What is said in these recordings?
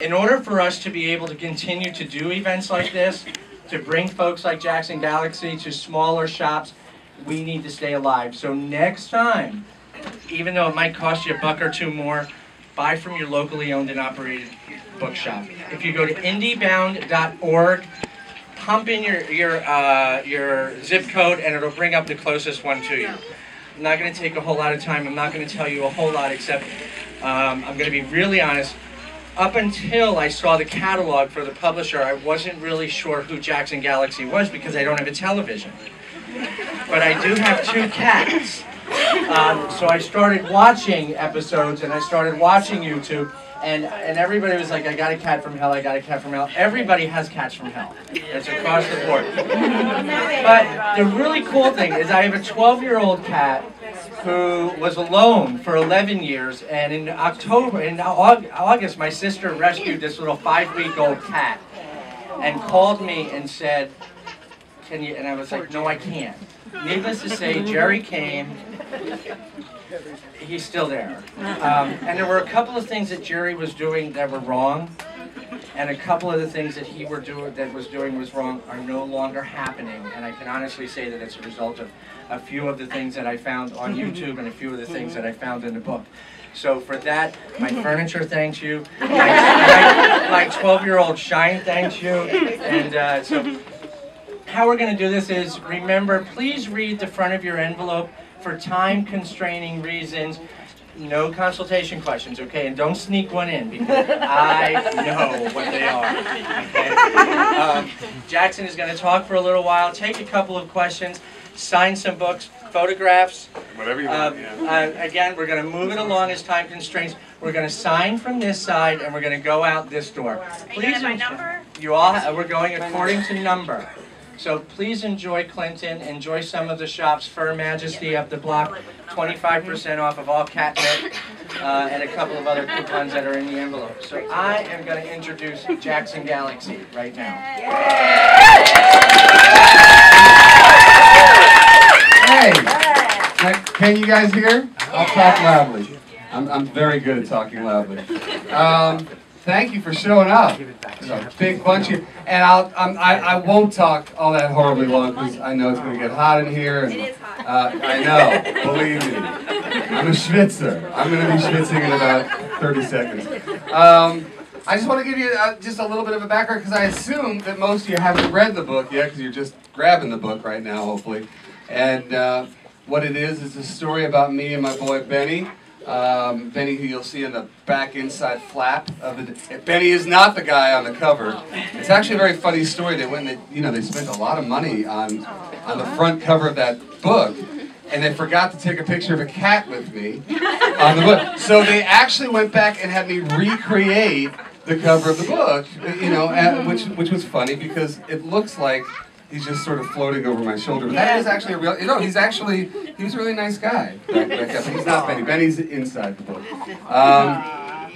in order for us to be able to continue to do events like this, to bring folks like Jackson Galaxy to smaller shops, we need to stay alive. So next time, even though it might cost you $1 or $2 more, buy from your locally owned and operated bookshop. If you go to indiebound.org, pump in your zip code and it'll bring up the closest one to you. I'm not going to take a whole lot of time. I'm not going to tell you a whole lot except I'm going to be really honest. Up until I saw the catalog for the publisher, I wasn't really sure who Jackson Galaxy was because I don't have a television. But I do have 2 cats. So I started watching episodes and I started watching YouTube, and everybody was like, I got a cat from hell, I got a cat from hell. Everybody has cats from hell. It's across the board. But the really cool thing is I have a 12-year-old cat who was alone for 11 years, and in August, my sister rescued this little 5-week-old cat and called me and said, can you, and I was like, no, I can't. Needless to say, Jerry came. He's still there. And there were a couple of things that Jerry was doing that were wrong, and a couple of the things that he was doing was wrong are no longer happening. And I can honestly say that it's a result of a few of the things that I found on YouTube and a few of the things that I found in the book. So for that, my furniture thanks you. My 12-year-old Shine thanks you. And so how we're going to do this is, remember, please read the front of your envelope. For time-constraining reasons, no consultation questions, okay? And don't sneak one in, because I know what they are. Okay? Jackson is going to talk for a little while, take a couple of questions, sign some books, photographs. Whatever you want, again, we're going to move it along as time constraints. We're going to sign from this side, and we're going to go out this door. Please, my number? You all, we're going according to number. So please enjoy Clinton, enjoy some of the shops, Fur Majesty up the block, 25% off of all catnip, and a couple of other coupons that are in the envelope. So I am going to introduce Jackson Galaxy right now. Hey, can you guys hear? I'll talk loudly. I'm very good at talking loudly. Thank you for showing up. There's a big bunch of you. And I won't talk all that horribly long because I know it's going to get hot in here. And, It is hot. I know, believe me. I'm a schwitzer. I'm going to be schwitzing in about 30 seconds. I just want to give you just a little bit of a background because I assume that most of you haven't read the book yet because you're just grabbing the book right now, hopefully. And what it is a story about me and my boy Benny. Benny, who you'll see in the back inside flap of it. Benny is not the guy on the cover. It's actually a very funny story. They went, they spent a lot of money on the front cover of that book, and they forgot to take a picture of a cat with me on the book. So they actually went back and had me recreate the cover of the book, which was funny because it looks like he's just sort of floating over my shoulder. But that is actually a real, he was a really nice guy. But he's not Benny. Benny's inside the book.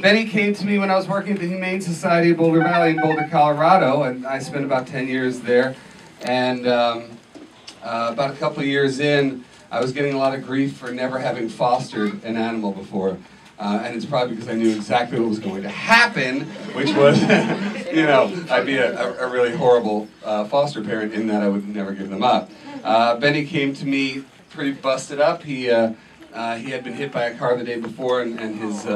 Benny came to me when I was working at the Humane Society of Boulder Valley in Boulder, Colorado, and I spent about 10 years there. And about a couple of years in, I was getting a lot of grief for never having fostered an animal before. And it's probably because I knew exactly what was going to happen, which was, I'd be a really horrible foster parent in that I would never give them up. Benny came to me pretty busted up. He had been hit by a car the day before, and his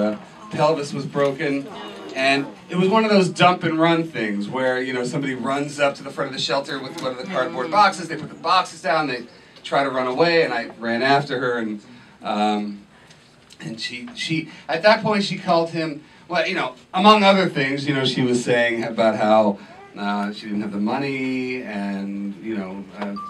pelvis was broken. And it was one of those dump and run things where, somebody runs up to the front of the shelter with one of the cardboard boxes, they put the boxes down, they try to run away, and I ran after her, and she at that point she called him, well, among other things, she was saying about how she didn't have the money and,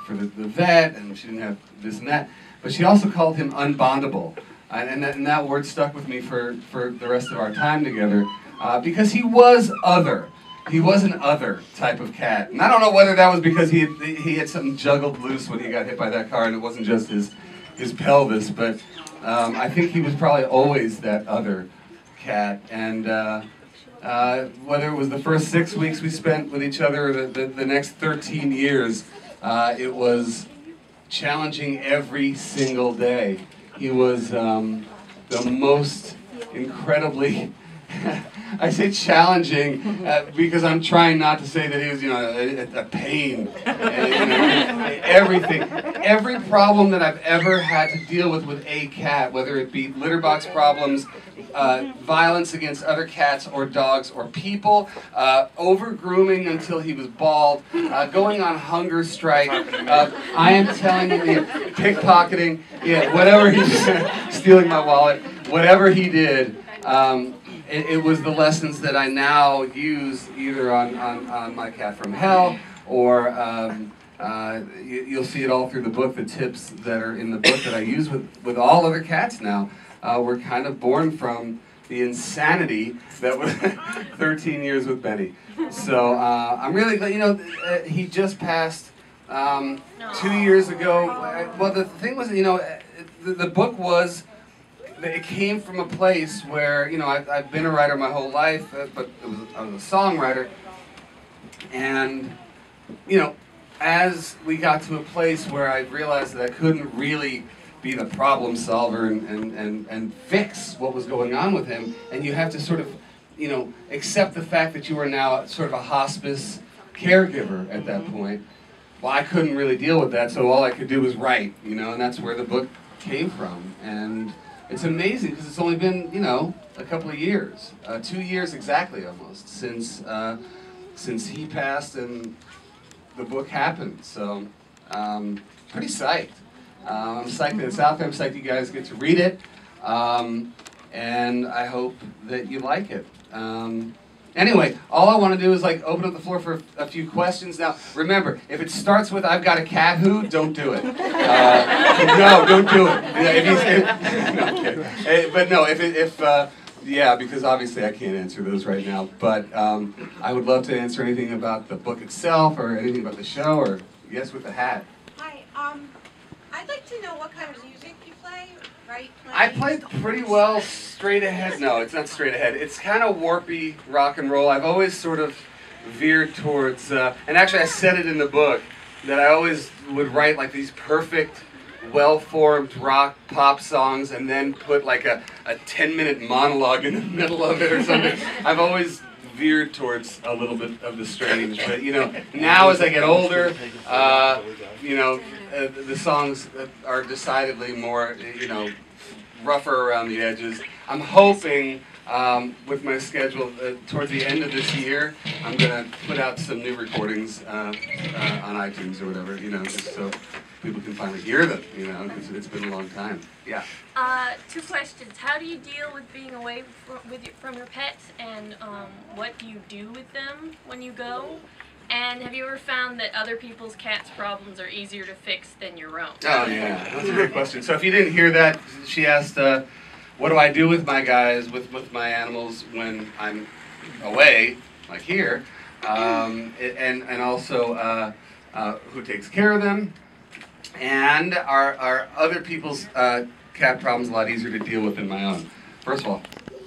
for the vet, and she didn't have this and that. But she also called him unbondable. And that word stuck with me for the rest of our time together because he was other. He was an other type of cat. And I don't know whether that was because he had something juggled loose when he got hit by that car and it wasn't just his pelvis, but I think he was probably always that other cat, and whether it was the first 6 weeks we spent with each other or the next 13 years, it was challenging every single day. He was the most incredibly I say challenging because I'm trying not to say that he was, a pain. Everything, every problem that I've ever had to deal with a cat, whether it be litter box problems, violence against other cats or dogs or people, over grooming until he was bald, going on hunger strike. I am telling you, pickpocketing, whatever he did, stealing my wallet, whatever he did. It was the lessons that I now use either on My Cat from Hell or you'll see it all through the book. The tips that are in the book that I use with all other cats now were kind of born from the insanity that was 13 years with Benny. So I'm really glad, he just passed 2 years ago. Well, the thing was, the book was, it came from a place where, I've been a writer my whole life, but I was a songwriter. And, as we got to a place where I realized that I couldn't really be the problem solver and fix what was going on with him, and you have to sort of, accept the fact that you are now sort of a hospice caregiver at that point. Well, I couldn't really deal with that, so all I could do was write, and that's where the book came from. And it's amazing because it's only been, a couple of years, 2 years exactly almost, since he passed and the book happened. So, pretty psyched. I'm psyched that it's out there. I'm psyched you guys get to read it, and I hope that you like it. Anyway, all I want to do is open up the floor for a few questions. Now, remember, if it starts with "I've got a cat who," don't do it. No, don't do it. No, I'm kidding. But no, because obviously I can't answer those right now. But I would love to answer anything about the book itself or anything about the show or yes with the hat. Hi, I'd like to know what kind of music you play. Right? I play pretty well straight ahead. No, it's not straight ahead. It's kind of warpy rock and roll. I've always sort of veered towards, and actually I said it in the book, that I always would write these perfect, well-formed rock pop songs and then put a 10-minute monologue in the middle of it or something. I've always veered towards a little bit of the strange, but now as I get older, the songs are decidedly more, rougher around the edges. I'm hoping with my schedule towards the end of this year, I'm going to put out some new recordings on iTunes or whatever, just so people can finally hear them, because it's been a long time. Yeah. 2 questions. How do you deal with being away from your pets, and what do you do with them when you go? And have you ever found that other people's cats' problems are easier to fix than your own? Oh, yeah. That's a great question. So if you didn't hear that, she asked, what do I do with my guys, with my animals when I'm away, like here? And also, who takes care of them? And are other people's cat problems a lot easier to deal with than my own? First of all,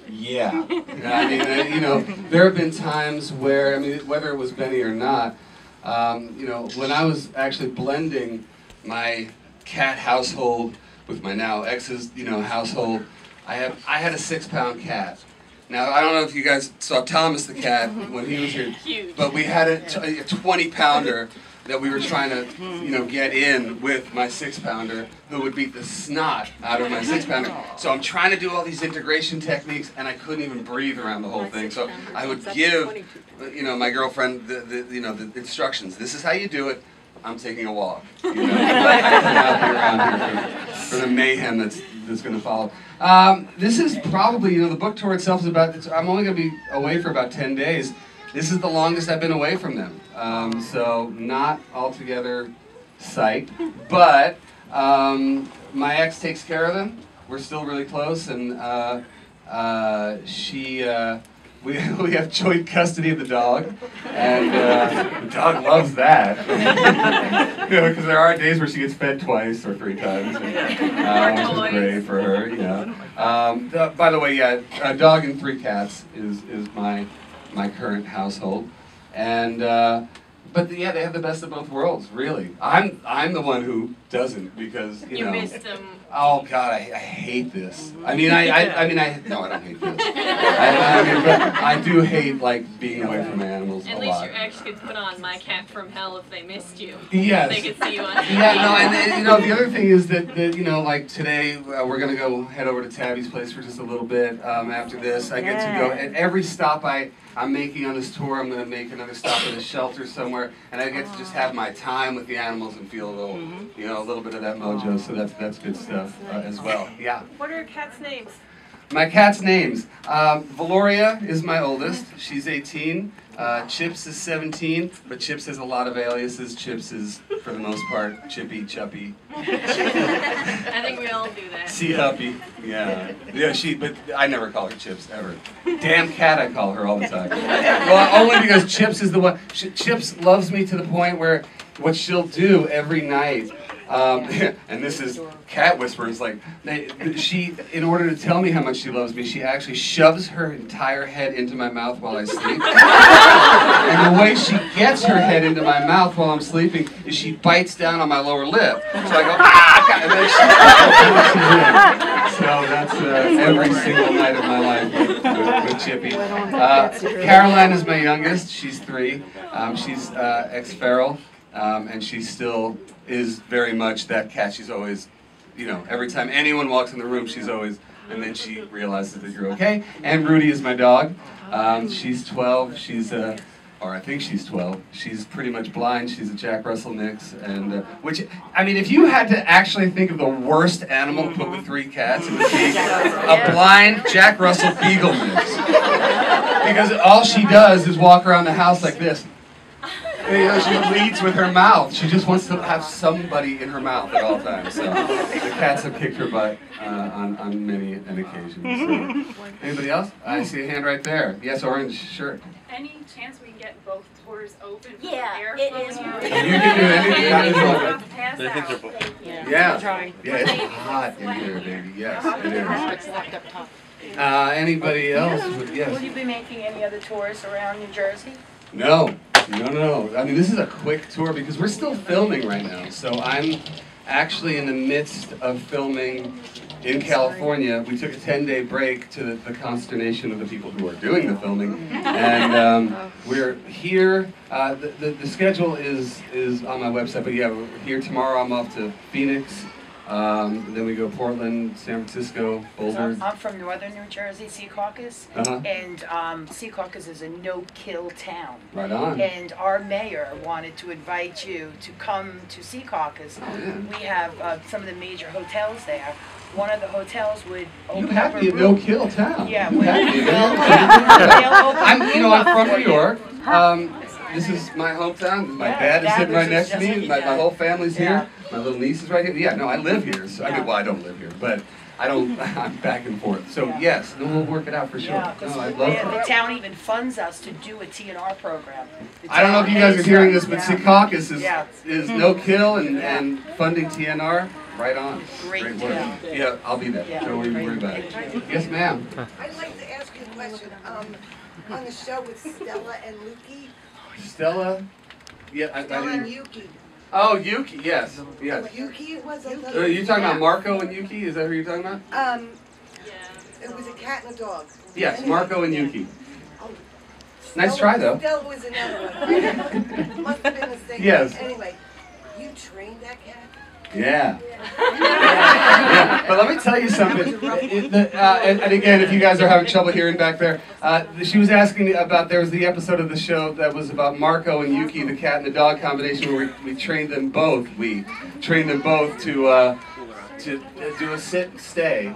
yeah. I mean, there have been times where, whether it was Benny or not, when I was actually blending my cat household with my now ex's, household, I had a 6-pound cat. Now, I don't know if you guys saw Thomas the cat when he was here, Huge. but we had a 20-pounder that we were trying to, get in with my 6-pounder, who would beat the snot out of my 6-pounder. So I'm trying to do all these integration techniques, and I couldn't even breathe around the whole thing. So I would give, my girlfriend the instructions. This is how you do it. I'm taking a walk. I'm out here around here for the mayhem that's going to follow. This is probably, the book tour itself is about. I'm only going to be away for about 10 days. This is the longest I've been away from them, so not altogether psyched, but my ex takes care of them. We're still really close, and we have joint custody of the dog, and the dog loves that. Because there are days where she gets fed twice or 3 times, which is great for her. By the way, yeah, a dog and 3 cats is my current household, and but yeah, they have the best of both worlds. Really, I'm the one who doesn't because you You know. missed them. Oh God, I hate this. I mean, no, I don't hate this. I mean, but I do hate like being away from my animals At a least lot. you actually could put on My Cat from Hell if they missed you. Yes. They could see you on Yeah, no, and you know the other thing is that you know like today we're gonna go head over to Tabby's place for just a little bit. After this, I get to go at every stop I'm making on this tour. I'm gonna make another stop at a shelter somewhere, and I get to just have my time with the animals and feel a little, you know, a little bit of that mojo. So that's good stuff as well. Yeah. What are your cats' names? My cat's names. Valoria is my oldest. She's 18. Chips is 17, but Chips has a lot of aliases. Chips is, for the most part, Chippy, Chuppy. I think we all do that. Sea Huppy. Yeah. Yeah, but I never call her Chips, ever. Damn cat, I call her all the time. Well, only because Chips is the one. Chips loves me to the point where what she'll do every night, and this is cat whispers, like, she, in order to tell me how much she loves me, she actually shoves her entire head into my mouth while I sleep. And the way she gets her head into my mouth while I'm sleeping is she bites down on my lower lip. So I go, ah! And then she's in. So that's every single night of my life with Chippy. Caroline is my youngest. She's 3. She's ex-feral. And she still is very much that cat. She's always, you know, every time anyone walks in the room, she's always, and then she realizes that you're okay. And Rudy is my dog. She's 12. She's, or I think she's 12. She's pretty much blind. She's a Jack Russell mix. And, which, I mean, if you had to actually think of the worst animal to put with 3 cats, it would be a blind Jack Russell Beagle mix. Because all she does is walk around the house like this. You know, she leads with her mouth. She just wants to have somebody in her mouth at all times. So the cats have kicked her butt on many an occasion. So. Anybody else? I see a hand right there. Yes, orange shirt. Any chance we can get both tours open? Yeah, air it flowing is. out? You can do anything. That is all. Pass I think they're out. both. Yeah. Yeah, it's hot in here, baby. Yes, it is. Anybody else? Yes. Will you be making any other tours around New Jersey? No. I mean, this is a quick tour because we're still filming right now. So I'm actually in the midst of filming in California. We took a 10-day break to the consternation of the people who are doing the filming. And we're here. The schedule is on my website. But yeah, we're here tomorrow. I'm off to Phoenix. Then we go Portland, San Francisco, Boulder. I'm from northern New Jersey, Secaucus, and Secaucus is a no-kill town. Right on. And our mayor wanted to invite you to come to Secaucus. We have some of the major hotels there. One of the hotels would You open have up to a be a room. no-kill town. Yeah, You well, have to be. they'll open I'm, a you know, room I'm up from for New you. York. This is my hometown. My Yeah, dad is that sitting right was next to just me. what My he whole did. family's Yeah. here. My little niece is right here. Yeah, no, I live here. So Yeah. I don't live here, but I don't. I'm back and forth. So Yeah. yes, no, we'll work it out for sure. Yeah, because No, I'd love the to. town even funds us to do a TNR program. The I don't know if town you guys are pays hearing us. this, but Yeah. Secaucus Yeah. is no kill and funding TNR. Right on. Great work. deal. Yeah, I'll be there. Yeah, Don't worry about it. Yes, ma'am. I'd like to ask you a question. On the show with Stella and Luki. Stella. Yeah, I Stella and didn't. Yuki. Oh, Yuki. Yes. Yes. Yuki it was, I thought. Are you talking about Marco and Yuki? Is that who you're talking about? It was a cat and a dog. Yes, Marco and Yuki. Oh, Nice Stella- try, though. Stella was another one. Must have been a mistake. Yes. Anyway, you trained that cat? Yeah. Yeah. But let me tell you something. And again, if you guys are having trouble hearing back there, she was asking me about, there was the episode of the show that was about Marco and Yuki, the cat and the dog combination, where we trained them both. We trained them both to do a sit and stay.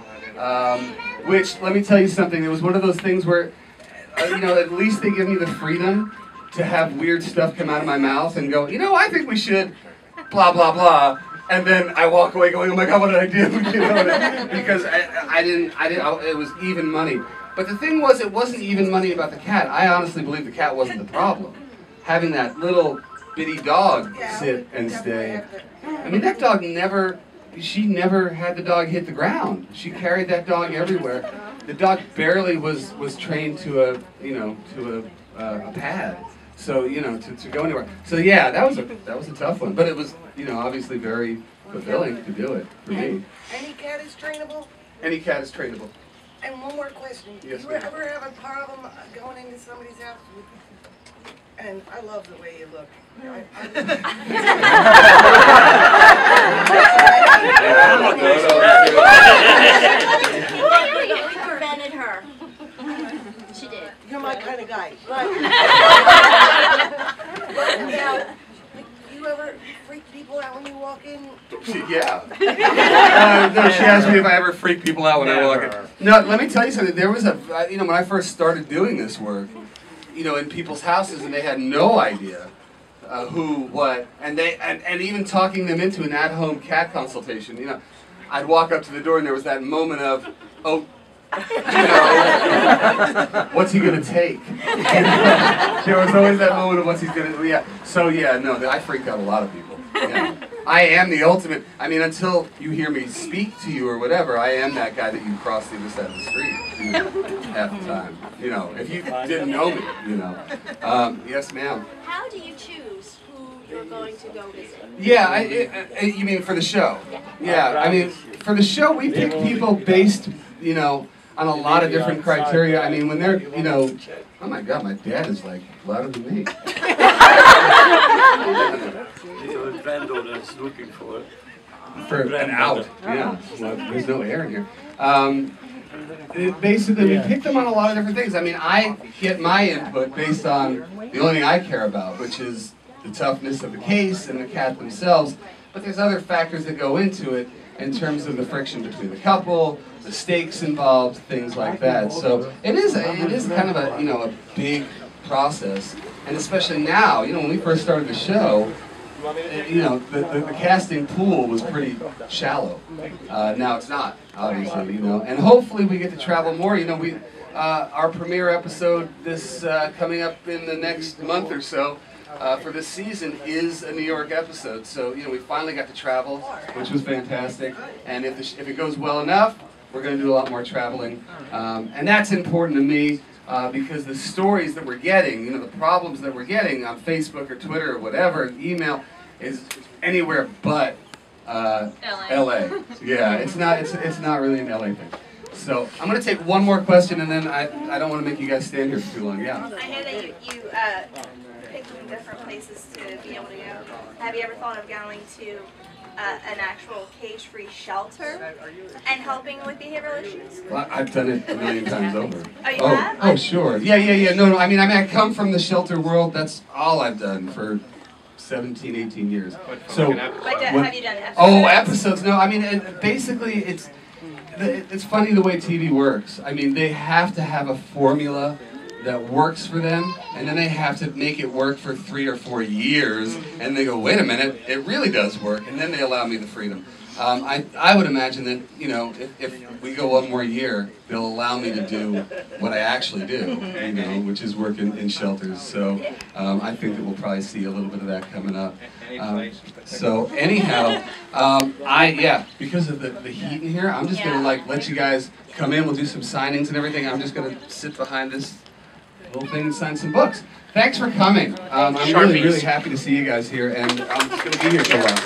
Which, let me tell you something, it was one of those things where, you know, at least they give me the freedom to have weird stuff come out of my mouth and go, you know, I think we should, blah, blah, blah. And then I walk away going, oh my God, what did I do? You know, because I didn't, it was even money. But the thing was, it wasn't even money about the cat. I honestly believe the cat wasn't the problem. Having that little bitty dog sit and stay. I mean, that dog she never had the dog hit the ground. She carried that dog everywhere. The dog barely was trained to a pad. So, you know, to go anywhere. So yeah, that was a tough one. But it was, you know, obviously very fulfilling to do it for me. Any cat is trainable? Any cat is trainable. And one more question. Yes, you ma'am. ever have a problem going into somebody's house with, and I love the way you look. We prevented her. She did. You're my kind of guy. But now, you ever freak people out when you walk in? Yeah. No, she asked me if I ever freak people out when I walk in. No, let me tell you something. There was when I first started doing this work, in people's houses, and they had no idea who, what, and even talking them into an at-home cat consultation. I'd walk up to the door, and there was that moment of, oh, what's he gonna take? There was always that moment of what's he gonna. Yeah. So yeah, no, I freak out a lot of people. Yeah. I am the ultimate. I mean, until you hear me speak to you or whatever, I am that guy that you cross the other side of the street half the time. If you didn't know me, Yes, ma'am. How do you choose who you're going to go visit? Yeah, you mean for the show? Yeah, I mean, for the show, we pick people based, on a lot of different criteria. I mean, when they're, oh my God, my dad is like louder than me. Your granddaughter is looking for it. For an out, yeah. Well, there's no air in here. Basically, we pick them on a lot of different things. I mean, I get my input based on the only thing I care about, which is the toughness of the case and the cat themselves. But there's other factors that go into it in terms of the friction between the couple, the stakes involved, things like that. So it is kind of a a big process, and especially now, when we first started the show, the casting pool was pretty shallow. Now it's not, obviously, and hopefully we get to travel more. Our premiere episode this coming up in the next month or so for this season is a New York episode. So we finally got to travel, which was fantastic. And if it goes well enough, we're going to do a lot more traveling, and that's important to me. Because the stories that we're getting, the problems that we're getting on Facebook or Twitter or whatever, email, is anywhere but LA. Yeah, it's not really an LA thing. So I'm going to take one more question, and then I don't want to make you guys stand here for too long. Yeah. I know that you picked some different places to be able to go. Have you ever thought of going to an actual cage-free shelter and helping with behavioral issues? Well, I've done it a million times over. Oh, you have? Oh, sure. Yeah. No. I mean, I come from the shelter world. That's all I've done for 17, 18 years. So. But have you done episodes? Oh, episodes. No, I mean, basically, it's funny the way TV works. I mean, they have to have a formula that works for them, and then they have to make it work for 3 or 4 years, and they go, wait a minute, it really does work, and then they allow me the freedom. I would imagine that, if we go one more year, they'll allow me to do what I actually do, which is work in shelters. So I think that we'll probably see a little bit of that coming up. So anyhow, because of the heat in here, I'm just gonna let you guys come in. We'll do some signings and everything. I'm just gonna sit behind this little thing and sign some books. Thanks for coming. I'm really happy to see you guys here, and I'm just gonna be here for a while.